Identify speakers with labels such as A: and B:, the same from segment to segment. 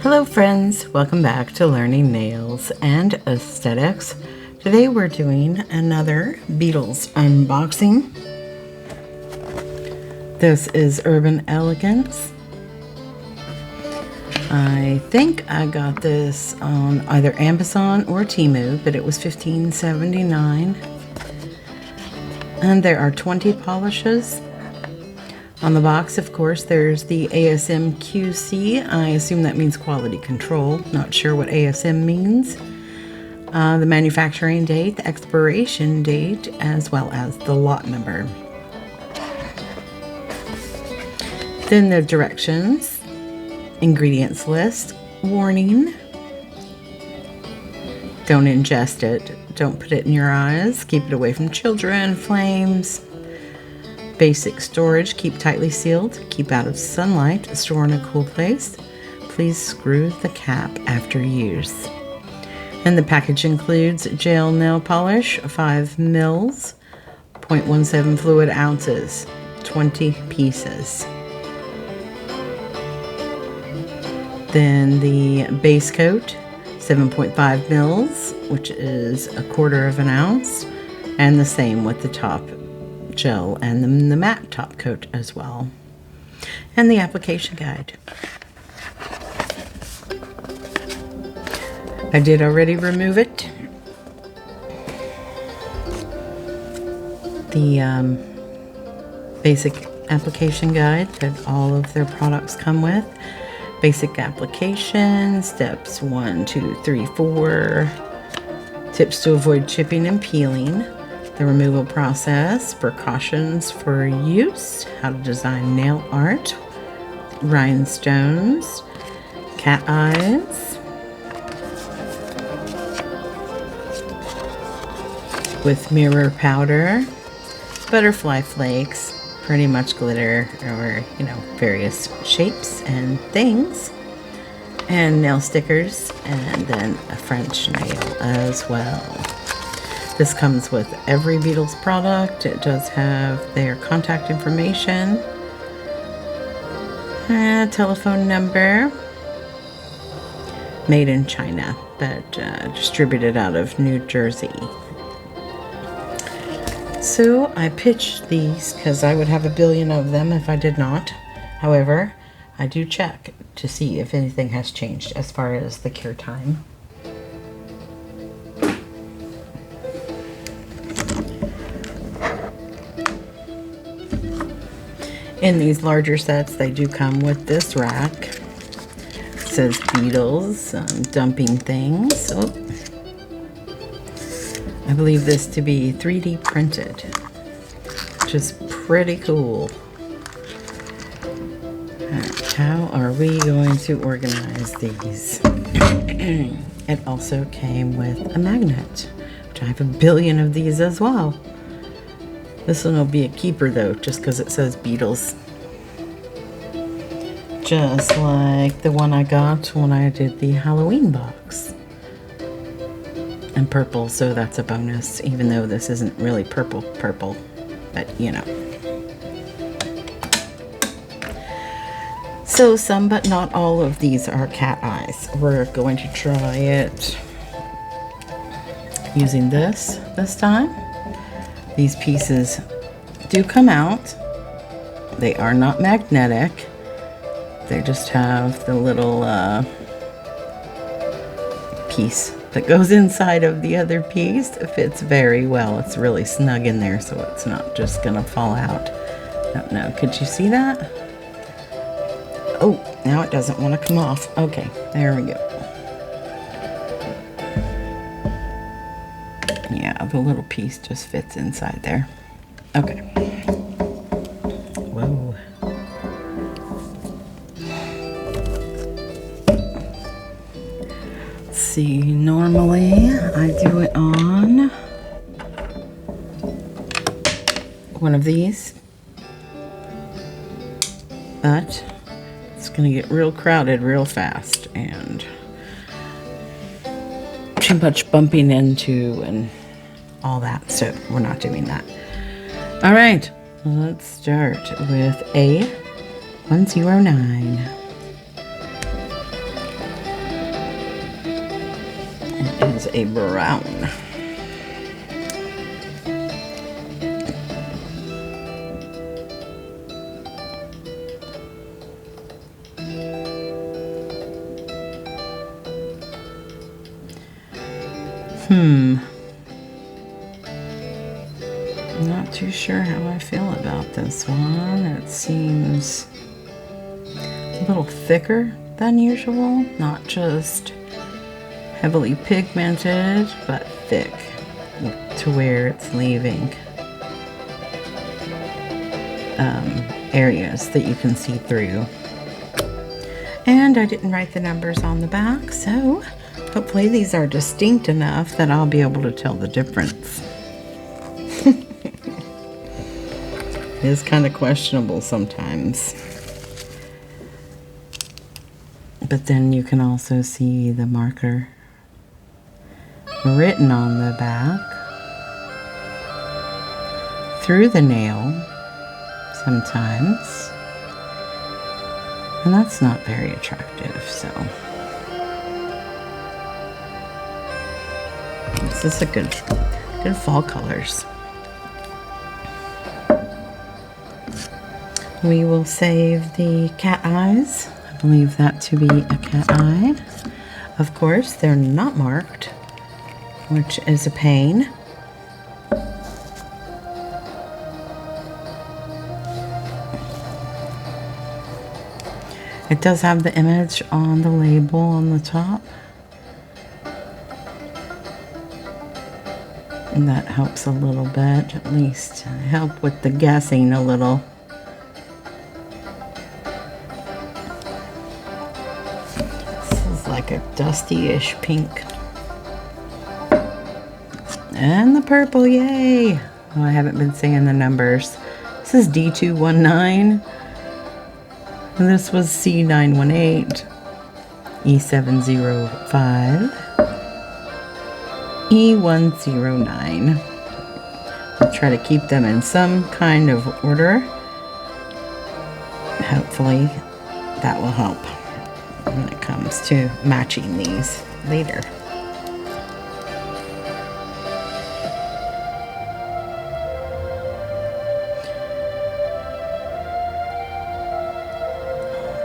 A: Hello friends, welcome back to Learning Nails and Aesthetics. Today we're doing another Beetles unboxing. This is Urban Elegance. I think I got this on either Amazon or Temu, but it was $15.79. And there are 20 polishes. On the box, of course, there's the ASM QC. I assume that means quality control. Not sure what ASM means. The manufacturing date, the expiration date, as well as the lot number. Then the directions, ingredients list, warning. Don't ingest it. Don't put it in your eyes. Keep it away from children, flames. Basic storage, keep tightly sealed, keep out of sunlight, store in a cool place. Please screw the cap after use. And the package includes gel nail polish, 5 mils, 0.17 fluid ounces, 20 pieces. Then the base coat, 7.5 mils, which is 1/4 of an ounce, and the same with the top gel and the matte top coat as well. And the application guide. I did already remove it. The basic application guide that all of their products come with. Basic application, steps 1, 2, 3, 4. Tips to avoid chipping and peeling. The removal process, precautions for use, how to design nail art, rhinestones, cat eyes, with mirror powder, butterfly flakes, pretty much glitter or, various shapes and things, and nail stickers, and then a French nail as well. This comes with every Beetles product. It does have their contact information, a telephone number, made in China, but distributed out of New Jersey. So I pitched these because I would have a billion of them if I did not. However, I do check to see if anything has changed as far as the cure time. In these larger sets, they do come with this rack. It says Beetles, dumping things. Oh. I believe this to be 3D printed, which is pretty cool. How are we going to organize these? It also came with a magnet, which I have a billion of these as well. This one will be a keeper though, just because it says Beetles. Just like the one I got when I did the Halloween box. And purple, so that's a bonus, even though this isn't really purple, but So some, but not all of these are cat eyes. We're going to try it using this time. These pieces do come out. They are not magnetic. They just have the little piece that goes inside of the other piece. It fits very well. It's really snug in there, so it's not just gonna fall out. No, could you see that? Oh, now it doesn't want to come off. Okay, there we go. Yeah, the little piece just fits inside there. Okay. Whoa. Let's see, normally I do it on one of these, but it's gonna get real crowded real fast and too much bumping into and all that, so we're not doing that. All right, let's start with A109. is a brown. Not too sure how I feel about this one. It seems a little thicker than usual, not just heavily pigmented, but thick to where it's leaving areas that you can see through. And I didn't write the numbers on the back, so hopefully these are distinct enough that I'll be able to tell the difference. It's kind of questionable sometimes. But then you can also see the marker written on the back through the nail sometimes. And that's not very attractive, so. This is a good fall colors. We will save the cat eyes. I believe that to be a cat eye. Of course, they're not marked, which is a pain. It does have the image on the label on the top. And that helps a little bit, at least help with the guessing a little. This is like a dusty-ish pink. And the purple, yay! Oh, I haven't been saying the numbers. This is D219. And this was C918, E705, E109. I'll try to keep them in some kind of order. Hopefully that will help when it comes to matching these later.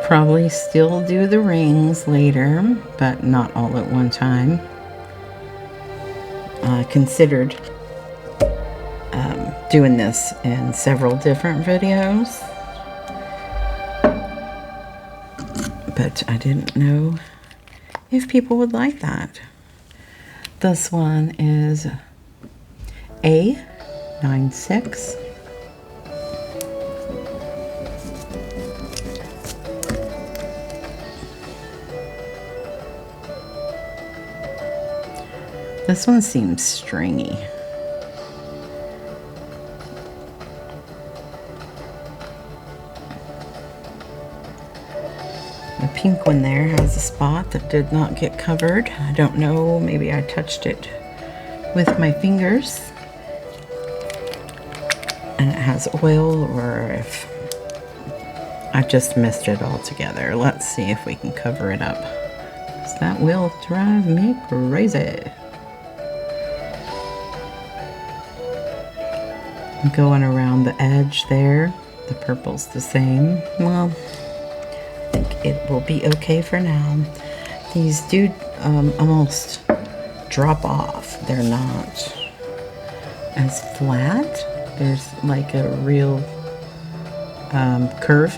A: Probably still do the rings later, but not all at one time. I considered doing this in several different videos, but I didn't know if people would like that. This one is A96. This one seems stringy. The pink one there has a spot that did not get covered. I don't know, maybe I touched it with my fingers and it has oil, or if I just missed it altogether. Let's see if we can cover it up, 'cause that will drive me crazy. Going around the edge there, the purple's the same. Well, I think it will be okay for now. These do almost drop off. They're not as flat. There's like a real curve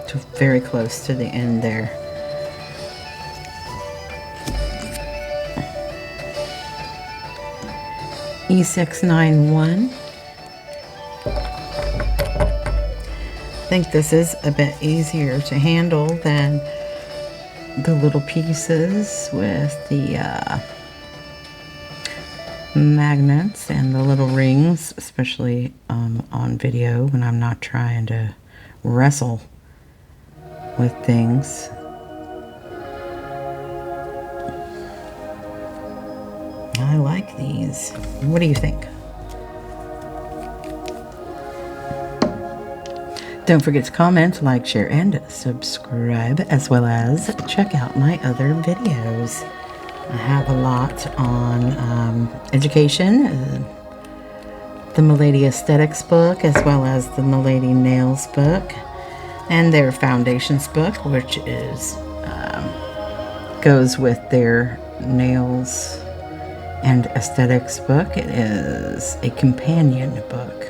A: to very close to the end there. E691. I think this is a bit easier to handle than the little pieces with the magnets and the little rings, especially on video when I'm not trying to wrestle with things. I like these. What do you think? Don't forget to comment, like, share, and subscribe, as well as check out my other videos. I have a lot on education, the Milady Aesthetics book, as well as the Milady Nails book, and their foundations book, which is goes with their nails and aesthetics book. It is a companion book.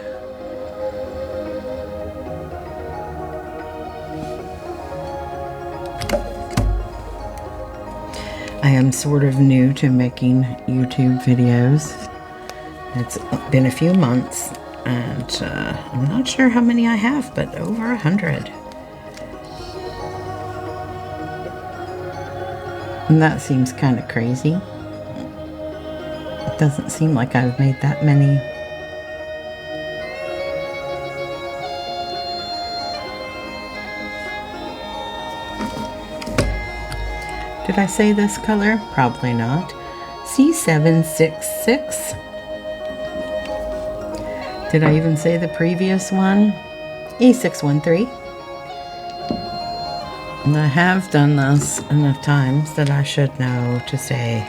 A: I am sort of new to making YouTube videos. It's been a few months, and I'm not sure how many I have, but over 100. And that seems kind of crazy. It doesn't seem like I've made that many. Did I say this color? Probably not. C766. Did I even say the previous one? E613. And I have done this enough times that I should know to say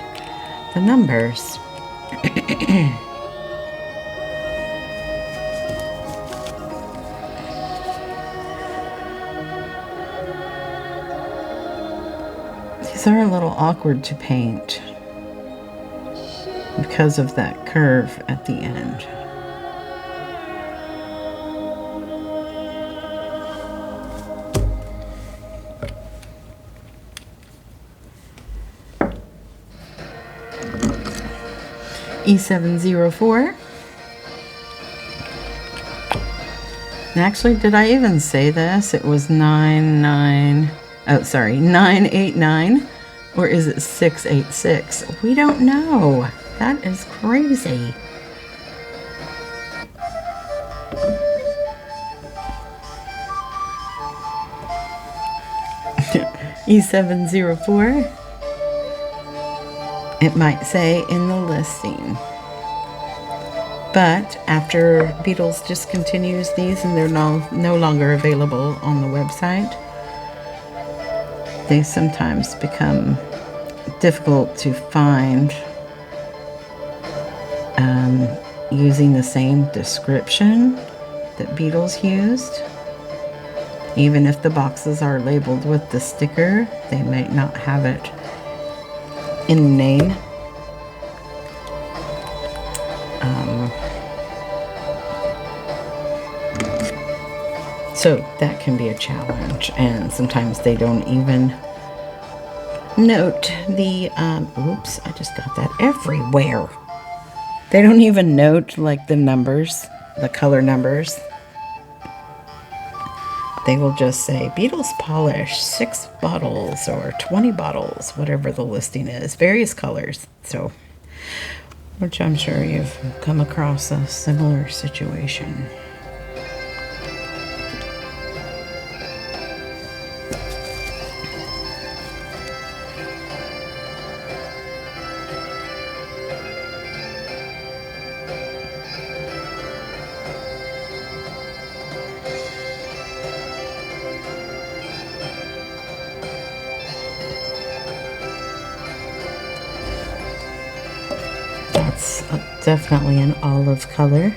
A: the numbers. These are a little awkward to paint because of that curve at the end. E704. And actually, did I even say this? It was 989, or is it 686? We don't know. That is crazy. E704. It might say in the listing. But after Beetles discontinues these and they're no longer available on the website, they sometimes become difficult to find using the same description that Beetles used. Even if the boxes are labeled with the sticker, they might not have it in the name. So that can be a challenge, and sometimes they don't even note the oops, I just got that everywhere. They don't even note like the numbers, the color numbers. They will just say Beetles Polish 6 bottles or 20 bottles, whatever the listing is, various colors. So, which I'm sure you've come across a similar situation. That's definitely an olive color.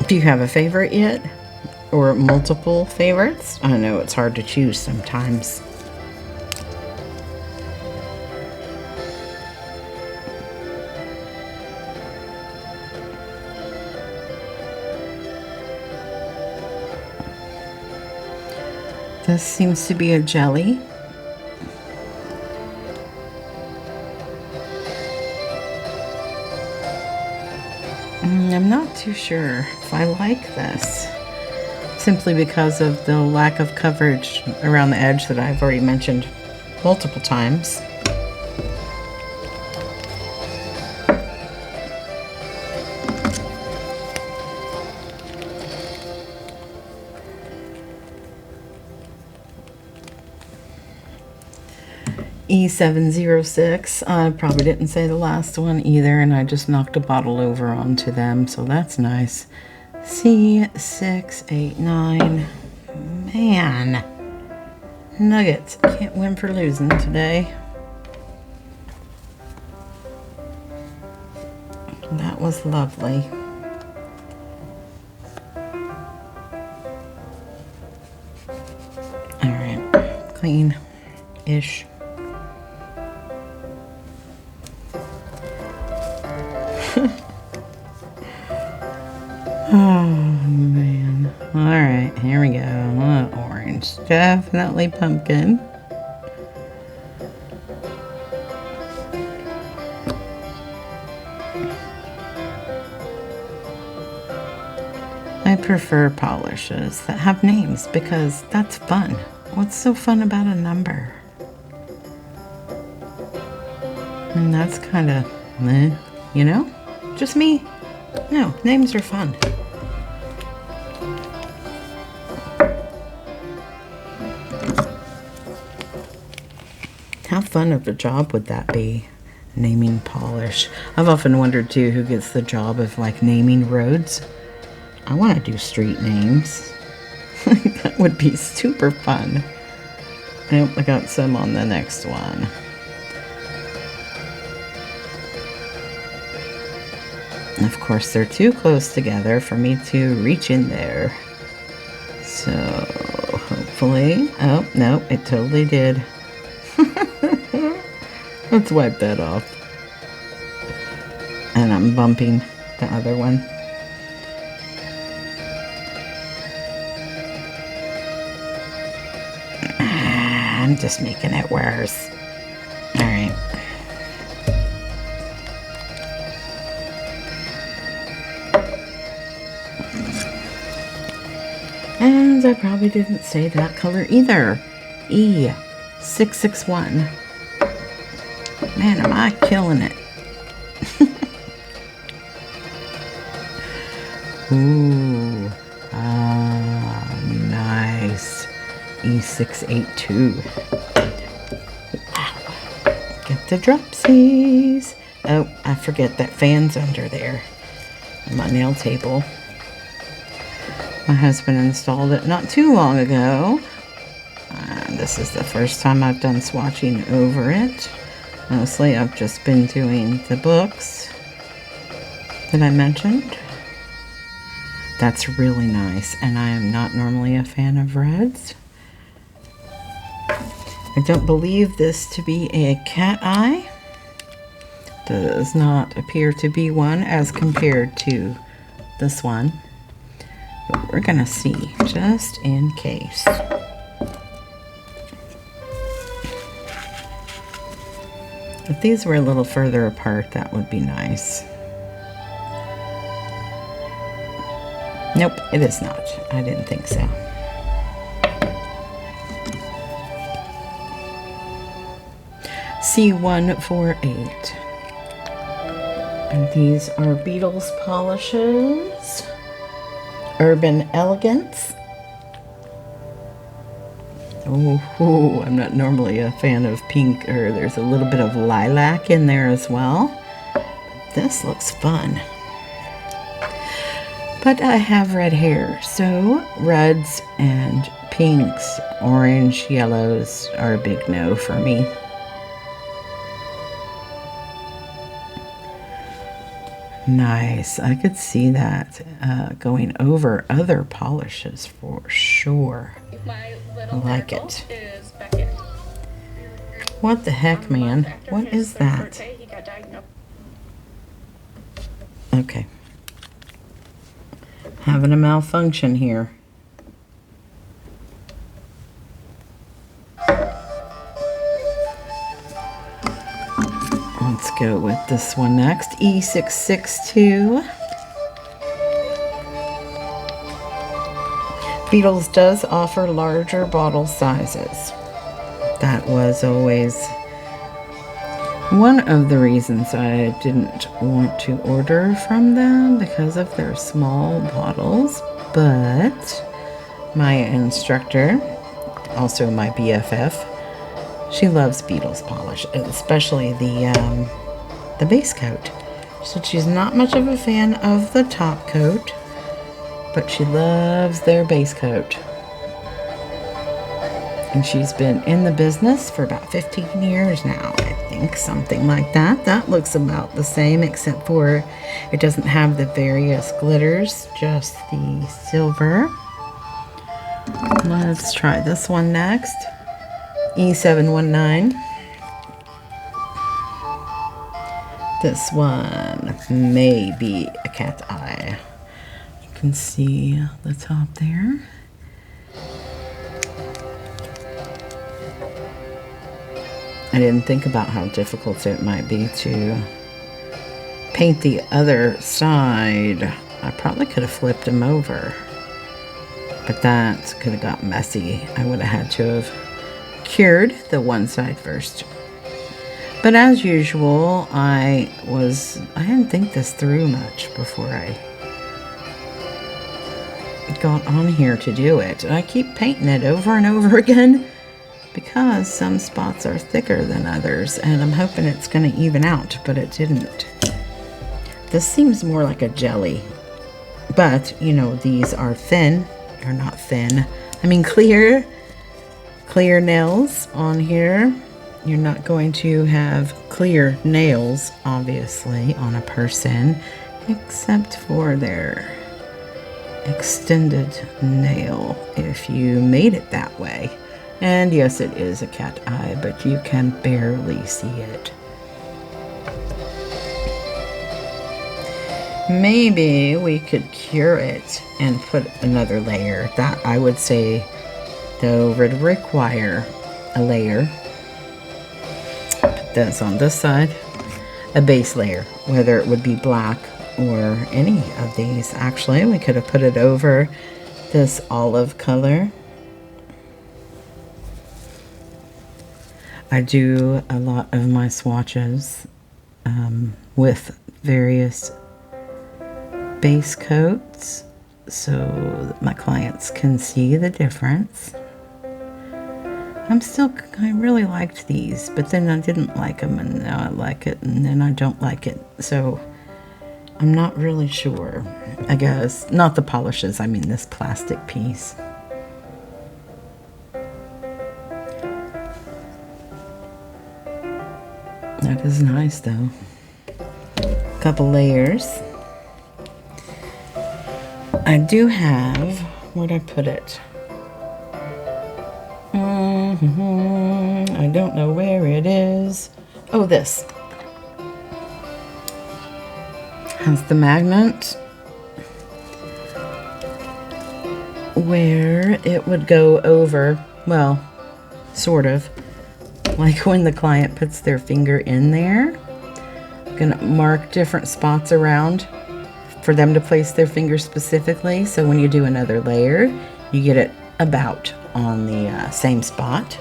A: Do you have a favorite yet? Or multiple favorites? I know it's hard to choose sometimes. This seems to be a jelly. I'm not too sure if I like this, simply because of the lack of coverage around the edge that I've already mentioned multiple times. E706. I probably didn't say the last one either, and I just knocked a bottle over onto them, so that's nice. C689. Man. Nuggets. Can't win for losing today. That was lovely. Alright. Clean-ish. Oh man. Alright, here we go. Orange. Definitely pumpkin. I prefer polishes that have names because that's fun. What's so fun about a number? And that's kind of, you know? Just me. No, names are fun. How fun of a job would that be? Naming polish. I've often wondered too who gets the job of like naming roads. I want to do street names. That would be super fun. Nope, I got some on the next one. Of course, they're too close together for me to reach in there. So, hopefully... Oh, no, it totally did. Let's wipe that off. And I'm bumping the other one. I'm just making it worse. Alright. And I probably didn't say that color either. E661. Man, am I killing it. Ooh. Ah, nice. E682. Wow. Get the dropsies. Oh, I forget that fan's under there on my nail table. My husband installed it not too long ago. This is the first time I've done swatching over it. Mostly I've just been doing the books that I mentioned. That's really nice, and I am not normally a fan of reds. I don't believe this to be a cat eye. Does not appear to be one as compared to this one. But we're gonna see, just in case. If these were a little further apart, that would be nice. Nope, it is not. I didn't think so. C148. And these are Beetles polishes. Urban Elegance. Oh, I'm not normally a fan of pink, or there's a little bit of lilac in there as well. This looks fun. But I have red hair, so reds and pinks, orange, yellows are a big no for me. Nice. I could see that going over other polishes for sure. I like it. What the heck, man? What is that? Okay. Having a malfunction here. Let's go with this one next. E662. Beetles does offer larger bottle sizes. That was always one of the reasons I didn't want to order from them, because of their small bottles. But my instructor, also my BFF, She loves Beetles polish, especially the base coat. She said she's not much of a fan of the top coat, but she loves their base coat. And she's been in the business for about 15 years now, I think, something like that. That looks about the same, except for it doesn't have the various glitters, just the silver. Let's try this one next. E719. This one may be a cat eye. You can see the top there. I didn't think about how difficult it might be to paint the other side. I probably could have flipped them over, but that could have got messy. I would have had to have cured the one side first. But as usual, I didn't think this through much before I got on here to do it. I keep painting it over and over again because some spots are thicker than others, and I'm hoping it's going to even out, but it didn't. This seems more like a jelly, but you know, these are thin, or not thin, I mean clear nails on here. You're not going to have clear nails, obviously, on a person, except for their extended nail, if you made it that way. And yes, it is a cat eye, but you can barely see it. Maybe we could cure it and put another layer. That, I would say, though, would require a layer. Put this on this side. A base layer, whether it would be black or any of these. Actually, we could have put it over this olive color. I do a lot of my swatches with various base coats so that my clients can see the difference. I really liked these, but then I didn't like them, and now I like it, and then I don't like it. So I'm not really sure. I guess, not the polishes, I mean this plastic piece. That is nice though. Couple layers. I do have, where'd I put it? I don't know where it is. Oh, this. Has the magnet where it would go over, well, sort of. Like when the client puts their finger in there, I'm gonna mark different spots around for them to place their finger specifically. So when you do another layer, you get it about on the same spot.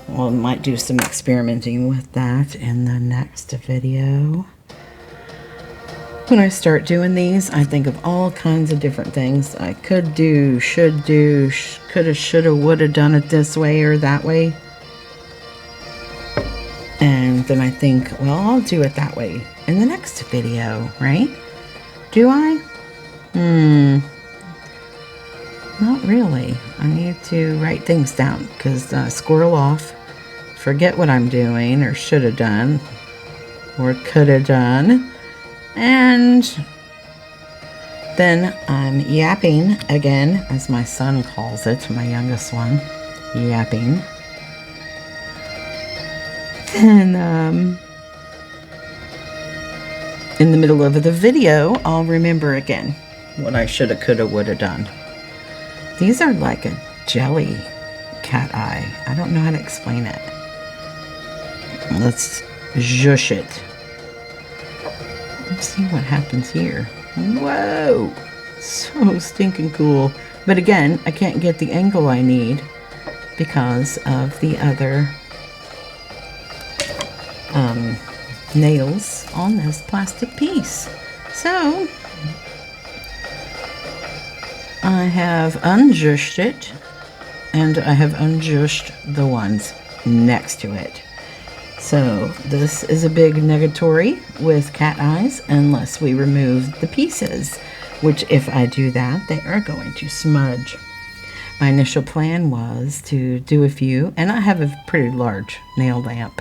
A: Well, might do some experimenting with that in the next video. When I start doing these, I think of all kinds of different things I could do, should do, coulda, shoulda, woulda done it this way or that way. And then I think, well, I'll do it that way in the next video, right? Do I? Not really. I need to write things down because squirrel off, forget what I'm doing or should have done or could have done. And then I'm yapping again, as my son calls it, my youngest one, yapping. And in the middle of the video, I'll remember again what I shoulda, coulda, woulda done. These are like a jelly cat eye. I don't know how to explain it. Let's zhush it. Let's see what happens here. Whoa! So stinking cool. But again, I can't get the angle I need because of the other nails on this plastic piece. So I have unzhushed it, and I have unzhushed the ones next to it. So this is a big negatory with cat eyes unless we remove the pieces, which if I do that, they are going to smudge. My initial plan was to do a few, and I have a pretty large nail lamp,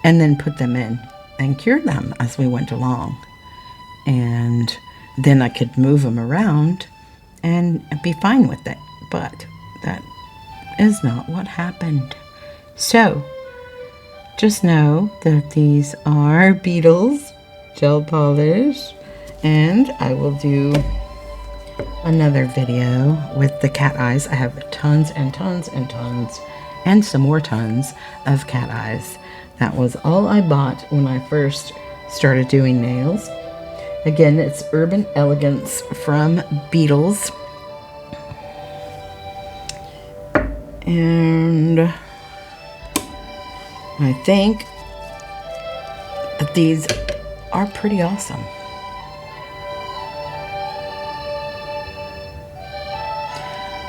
A: and then put them in and cure them as we went along. And then I could move them around and be fine with it. But that is not what happened. So just know that these are Beetles Gel Polish, and I will do another video with the cat eyes. I have tons and tons and tons and some more tons of cat eyes. That was all I bought when I first started doing nails. Again, it's Urban Elegance from Beetles. And I think that these are pretty awesome.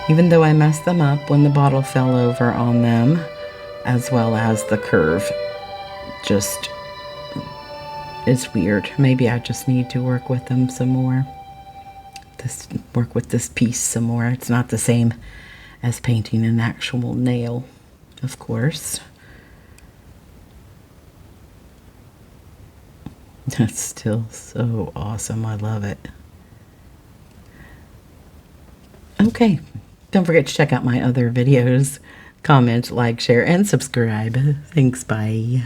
A: Even though I messed them up when the bottle fell over on them, as well as the curve just is weird. Maybe I just need to work with them some more. Work with this piece some more. It's not the same as painting an actual nail, of course. That's still so awesome. I love it. Okay. Don't forget to check out my other videos. Comment, like, share, and subscribe. Thanks. Bye.